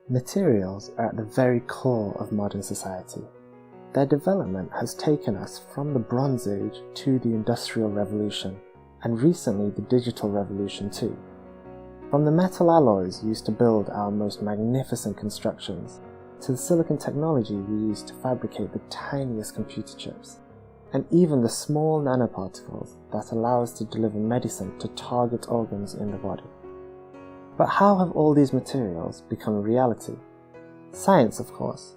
Materials are at the very core of modern society. Their development has taken us from the Bronze Age to the Industrial Revolution, and recently the Digital Revolution too. From the metal alloys used to build our most magnificent constructions, to the silicon technology we use to fabricate the tiniest computer chips, and even the small nanoparticles that allow us to deliver medicine to target organs in the body. But how have all these materials become a reality? Science, of course.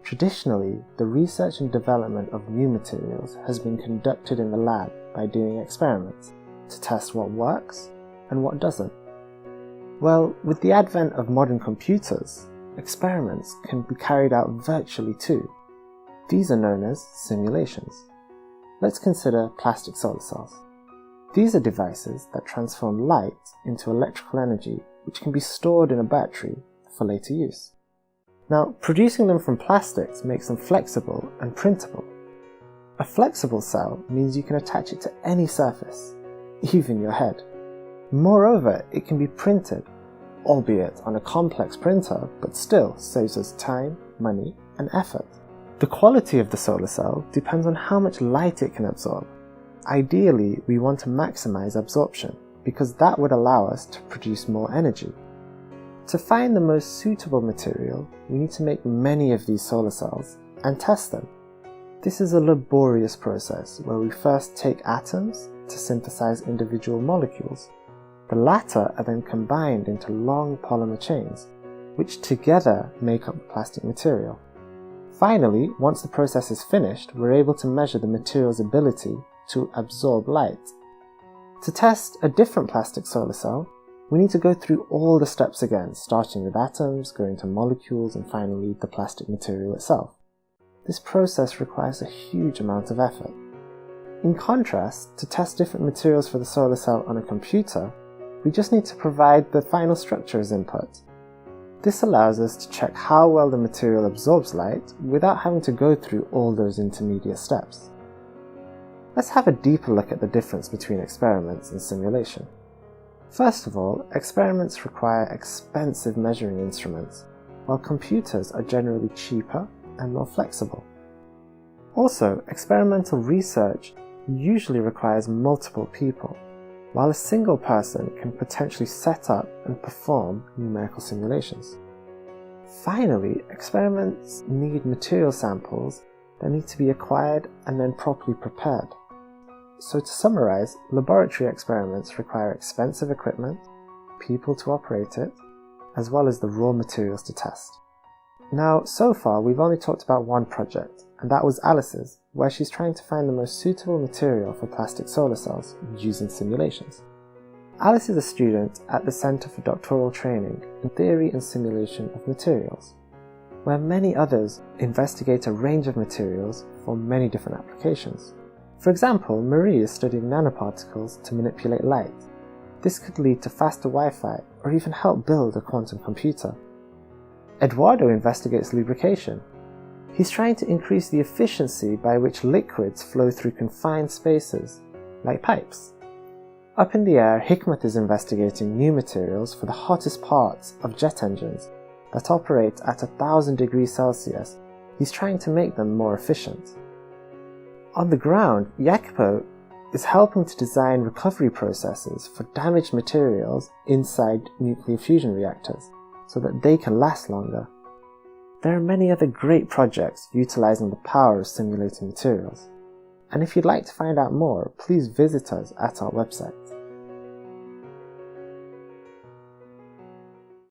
Traditionally, the research and development of new materials has been conducted in the lab by doing experiments to test what works and what doesn't. Well, with the advent of modern computers, experiments can be carried out virtually too. These are known as simulations. Let's consider plastic solar cells. These are devices that transform light into electrical energy which can be stored in a battery for later use. Now, producing them from plastics makes them flexible and printable. A flexible cell means you can attach it to any surface, even your head. Moreover, it can be printed, albeit on a complex printer, but still saves us time, money, and effort. The quality of the solar cell depends on how much light it can absorb. Ideally, we want to maximize absorption, because that would allow us to produce more energy. To find the most suitable material, we need to make many of these solar cells and test them. This is a laborious process where we first take atoms to synthesize individual molecules. The latter are then combined into long polymer chains, which together make up the plastic material. Finally, once the process is finished, we're able to measure the material's ability to absorb light. To test a different plastic solar cell, we need to go through all the steps again, starting with atoms, going to molecules, and finally the plastic material itself. This process requires a huge amount of effort. In contrast, to test different materials for the solar cell on a computer, we just need to provide the final structure as input. This allows us to check how well the material absorbs light without having to go through all those intermediate steps. Let's have a deeper look at the difference between experiments and simulation. First of all, experiments require expensive measuring instruments, while computers are generally cheaper and more flexible. Also, experimental research usually requires multiple people, while a single person can potentially set up and perform numerical simulations. Finally, experiments need material samples that need to be acquired and then properly prepared. So to summarize, laboratory experiments require expensive equipment, people to operate it, as well as the raw materials to test. Now, so far we've only talked about one project, and that was Alice's, where she's trying to find the most suitable material for plastic solar cells using simulations. Alice is a student at the Center for Doctoral Training in Theory and Simulation of Materials, where many others investigate a range of materials for many different applications. For example, Marie is studying nanoparticles to manipulate light. This could lead to faster Wi-Fi or even help build a quantum computer. Eduardo investigates lubrication. He's trying to increase the efficiency by which liquids flow through confined spaces, like pipes. Up in the air, Hikmat is investigating new materials for the hottest parts of jet engines that operate at 1000 degrees Celsius. He's trying to make them more efficient. On the ground, Jacopo is helping to design recovery processes for damaged materials inside nuclear fusion reactors so that they can last longer. There are many other great projects utilizing the power of simulating materials. And if you'd like to find out more, please visit us at our website.